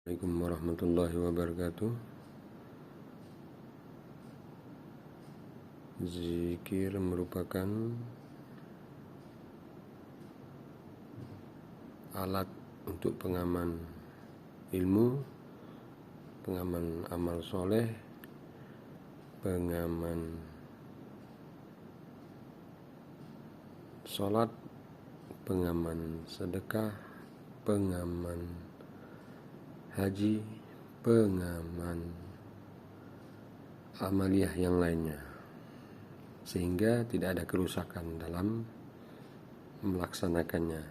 Assalamualaikum warahmatullahi wabarakatuh. Zikir merupakan alat untuk pengaman ilmu, pengaman amal soleh, pengaman sholat, pengaman sedekah, pengaman haji, pengaman amaliyah yang lainnya, sehingga tidak ada kerusakan dalam melaksanakannya.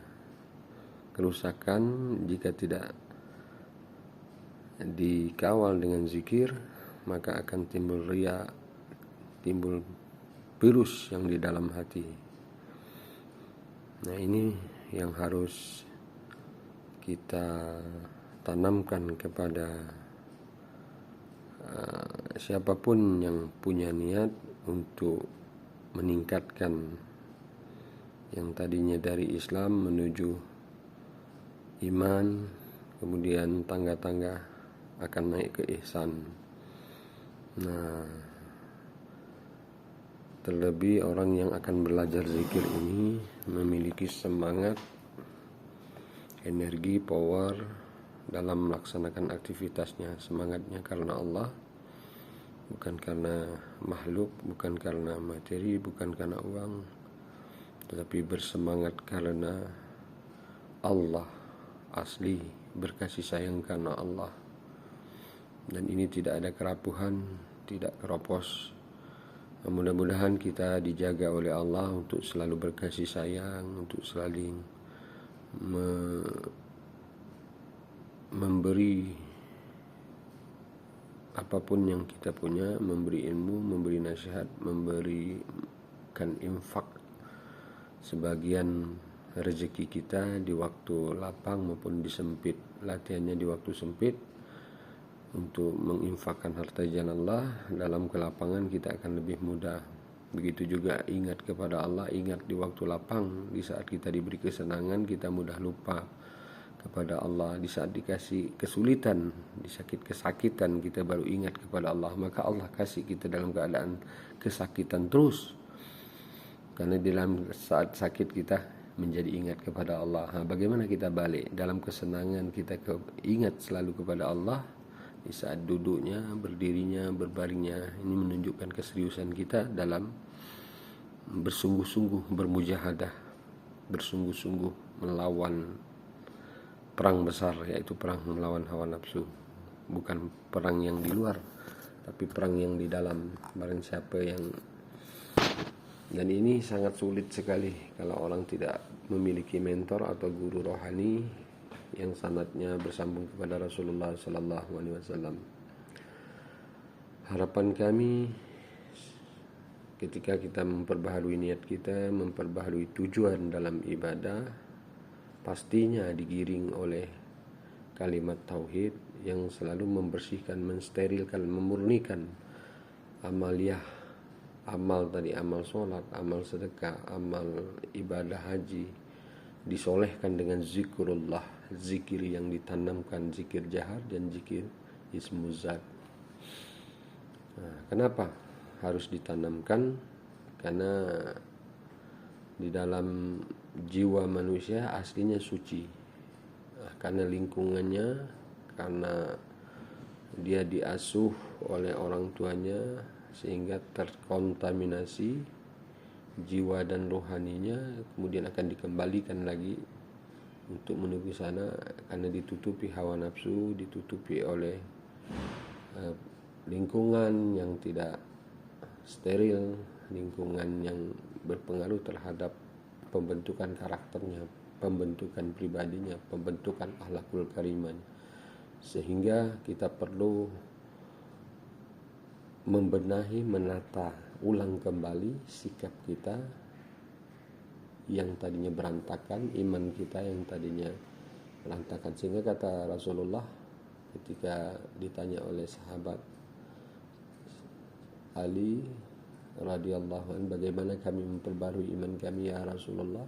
Kerusakan jika tidak dikawal dengan zikir, maka akan timbul riya, timbul virus yang di dalam hati. Nah, ini yang harus kita tanamkan kepada siapapun yang punya niat untuk meningkatkan yang tadinya dari Islam menuju iman, kemudian tangga-tangga akan naik ke ihsan. Nah, terlebih orang yang akan belajar zikir ini memiliki semangat, energi, power dalam melaksanakan aktivitasnya. Semangatnya karena Allah, bukan karena makhluk, bukan karena materi, bukan karena uang, tetapi bersemangat karena Allah asli, berkasih sayang karena Allah. Dan ini tidak ada kerapuhan, tidak keropos. Mudah-mudahan kita dijaga oleh Allah untuk selalu berkasih sayang, untuk selalu memberi apapun yang kita punya, memberi ilmu, memberi nasihat, memberikan infak sebagian rezeki kita di waktu lapang maupun di sempit. Latihannya di waktu sempit untuk menginfakkan harta jalan Allah, dalam kelapangan kita akan lebih mudah. Begitu juga ingat kepada Allah, ingat di waktu lapang. Di saat kita diberi kesenangan, kita mudah lupa kepada Allah. Di saat dikasih kesulitan, kesakitan, kita baru ingat kepada Allah. Maka Allah kasih kita dalam keadaan kesakitan terus, karena dalam saat sakit kita menjadi ingat kepada Allah. Bagaimana kita balik? Dalam kesenangan kita ingat selalu kepada Allah. Di saat duduknya, berdirinya, berbaringnya, ini menunjukkan keseriusan kita dalam bersungguh-sungguh bermujahadah, bersungguh-sungguh melawan perang besar, yaitu perang melawan hawa nafsu. Bukan perang yang di luar, tapi perang yang di dalam. Barang siapa yang, dan ini sangat sulit sekali kalau orang tidak memiliki mentor atau guru rohani yang sanadnya bersambung kepada Rasulullah sallallahu alaihi wasallam. Harapan kami ketika kita memperbaharui niat kita, memperbaharui tujuan dalam ibadah, pastinya digiring oleh kalimat tauhid yang selalu membersihkan, mensterilkan, memurnikan amaliyah, amal tadi, amal sholat, amal sedekah, amal ibadah haji, disolehkan dengan zikrullah, zikir yang ditanamkan, zikir jahar dan zikir ismuzat. Kenapa harus ditanamkan? Karena di dalam jiwa manusia aslinya suci, karena lingkungannya, karena dia diasuh oleh orang tuanya, sehingga terkontaminasi jiwa dan rohaninya, kemudian akan dikembalikan lagi untuk menuju sana, karena ditutupi hawa nafsu, ditutupi oleh lingkungan yang tidak steril, lingkungan yang berpengaruh terhadap pembentukan karakternya, pembentukan pribadinya, pembentukan akhlakul karimanya. Sehingga kita perlu membenahi, menata ulang kembali sikap kita yang tadinya berantakan, iman kita yang tadinya berantakan. Sehingga kata Rasulullah ketika ditanya oleh sahabat Ali radhiyallahu anhu, bagaimana kami memperbarui iman kami ya Rasulullah?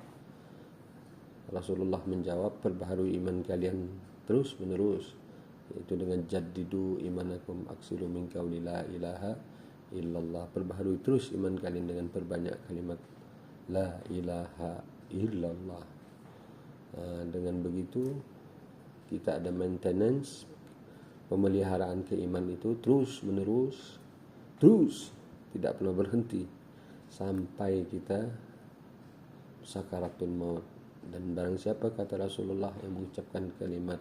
Rasulullah menjawab, perbaharui iman kalian terus menerus. yaitu dengan jaddidu imanakum aksiru min qauli la ilaha illallah. Perbaharui terus iman kalian dengan perbanyak kalimat la ilaha illallah. Dengan begitu kita ada maintenance, pemeliharaan keiman itu terus menerus, terus tidak pernah berhenti sampai kita sakaratul maut. Dan barang siapa, kata Rasulullah, yang mengucapkan kalimat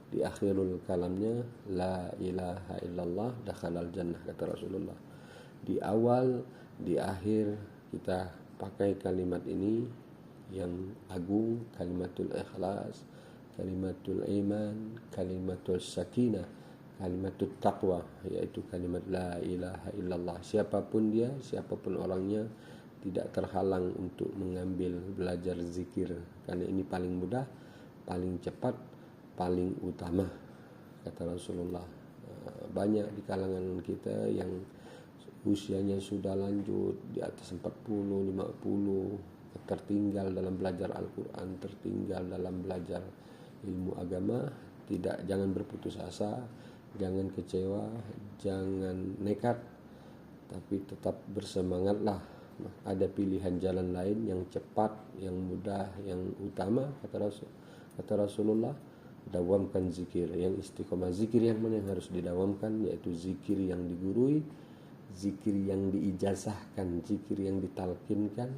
di akhirul kalamnya la ilaha illallah dakhalal jannah, kata Rasulullah. Di awal, di akhir kita pakai kalimat ini yang agung, kalimatul ikhlas, kalimatul iman, kalimatul sakinah, kalimatul taqwa, yaitu kalimat la ilaha illallah. Siapapun dia, siapapun orangnya, tidak terhalang untuk mengambil belajar zikir, karena ini paling mudah, paling cepat, paling utama, kata Rasulullah. Banyak di kalangan kita yang usianya sudah lanjut di atas 40, 50, tertinggal dalam belajar Al-Quran, tertinggal dalam belajar ilmu agama. Jangan berputus asa, jangan kecewa, jangan nekat, tapi tetap bersemangatlah. Ada pilihan jalan lain yang cepat, yang mudah, yang utama, kata Rasulullah. Dawamkan zikir, yang istiqomah. Zikir yang mana yang harus didawamkan, yaitu zikir yang digurui, zikir yang diijazahkan, zikir yang ditalkinkan,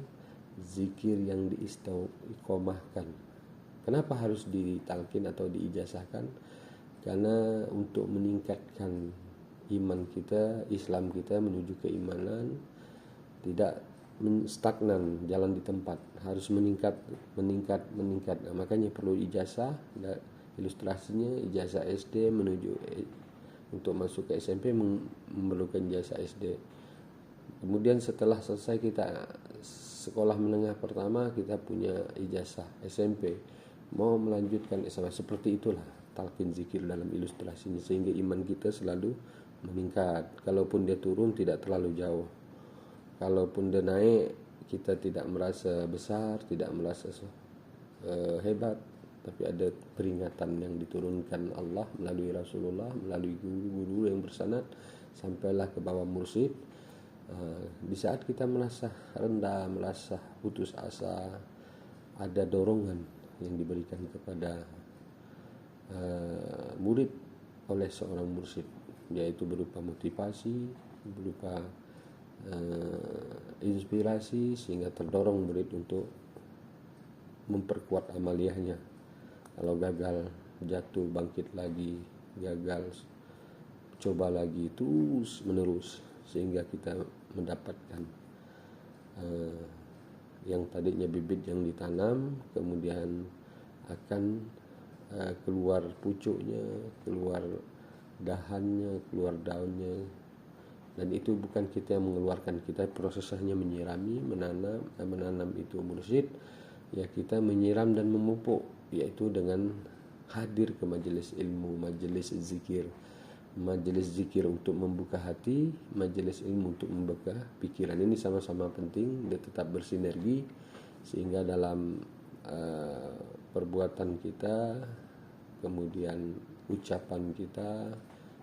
zikir yang diistiqomahkan. Kenapa harus ditalkin atau diijazahkan? Karena untuk meningkatkan iman kita, Islam kita menuju keimanan, tidak stagnan, jalan di tempat, harus meningkat. Nah, makanya perlu ijazah. Ilustrasinya ijazah SD menuju untuk masuk ke SMP memerlukan ijazah SD. Kemudian setelah selesai kita sekolah menengah pertama, kita punya ijazah SMP, mau melanjutkan SMA. Seperti itulah talqin zikir dalam ilustrasinya, sehingga iman kita selalu meningkat. Kalaupun dia turun, tidak terlalu jauh. Kalaupun dia naik, kita tidak merasa besar, tidak merasa hebat, tapi ada peringatan yang diturunkan Allah melalui Rasulullah, melalui guru-guru yang bersanad, sampailah ke bawah mursyid. Di saat kita merasa rendah, merasa putus asa, ada dorongan yang diberikan kepada murid oleh seorang mursyid, yaitu berupa motivasi, berupa inspirasi, sehingga terdorong murid untuk memperkuat amaliyahnya. Kalau gagal, jatuh, bangkit lagi, gagal, coba lagi, terus menerus, sehingga kita mendapatkan yang tadinya bibit yang ditanam, kemudian akan keluar pucuknya, keluar dahannya, keluar daunnya. Dan itu bukan kita yang mengeluarkan, kita prosesnya menyirami, menanam itu mursyid, ya kita menyiram dan memupuk, yaitu dengan hadir ke majelis ilmu, majelis zikir untuk membuka hati, majelis ilmu untuk membuka pikiran. Ini sama-sama penting, dia tetap bersinergi, sehingga dalam perbuatan kita, kemudian ucapan kita,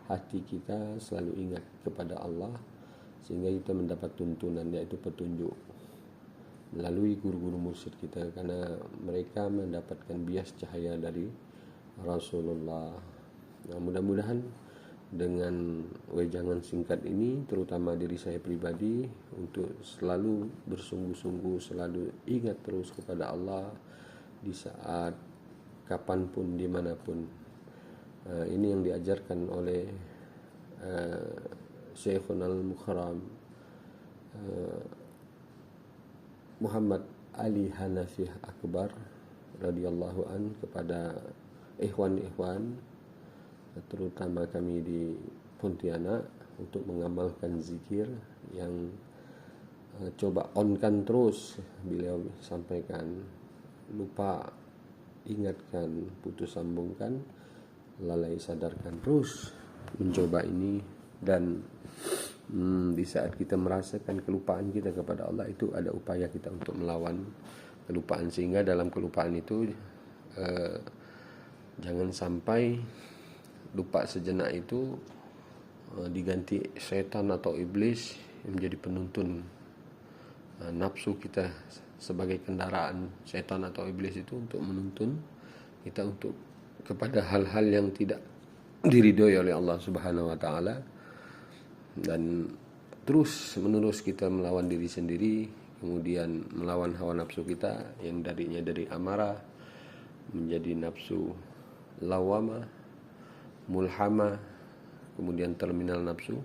hati kita selalu ingat kepada Allah, sehingga kita mendapat tuntunan, yaitu petunjuk melalui guru-guru mursyid kita, karena mereka mendapatkan bias cahaya dari Rasulullah. Nah, mudah-mudahan dengan wejangan singkat ini, terutama diri saya pribadi, untuk selalu bersungguh-sungguh, selalu ingat terus kepada Allah di saat kapanpun, dimanapun. Ini yang diajarkan oleh Syekhuna al-Mukhram Muhammad Ali Hanafi Akbar radhiyallahu an kepada ikhwan-ikhwan, terutama kami di Pontianak, untuk mengamalkan zikir yang coba onkan terus. Beliau sampaikan, lupa ingatkan, putus sambungkan, lalai sadarkan, terus mencoba ini. Dan di saat kita merasakan kelupaan kita kepada Allah, itu ada upaya kita untuk melawan kelupaan, sehingga dalam kelupaan itu jangan sampai lupa sejenak itu diganti setan atau iblis yang menjadi penuntun nafsu kita sebagai kendaraan setan atau iblis itu untuk menuntun kita untuk kepada hal-hal yang tidak diridhoi oleh Allah Subhanahu wa taala, dan terus menerus kita melawan diri sendiri, kemudian melawan hawa nafsu kita yang dari amarah menjadi nafsu lawamah, mulhamah, kemudian terminal nafsu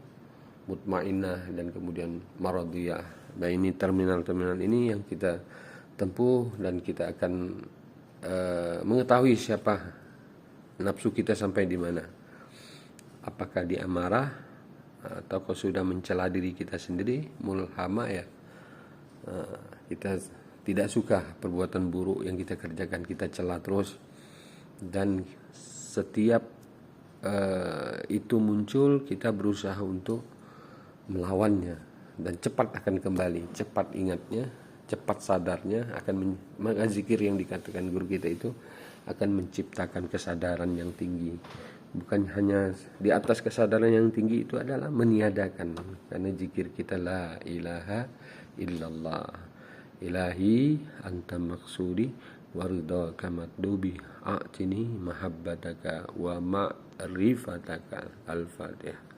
mutmainnah, dan kemudian maradiyah. Nah, ini terminal-terminal ini yang kita tempuh, dan kita akan mengetahui siapa nafsu kita sampai di mana. Apakah di amarah atau sudah mencela diri kita sendiri, mulhamah ya. Kita tidak suka perbuatan buruk yang kita kerjakan, kita cela terus, dan setiap itu muncul kita berusaha untuk melawannya, dan cepat akan kembali, cepat ingatnya, cepat sadarnya, akan zikir yang dikatakan guru kita itu akan menciptakan kesadaran yang tinggi. Bukan hanya di atas kesadaran yang tinggi itu adalah meniadakan, karena zikir kita la ilaha illallah, ilahi anta maksudi waridaka matlubi a'tini mahabbataka wa ma'rifataka. Al-Fatihah.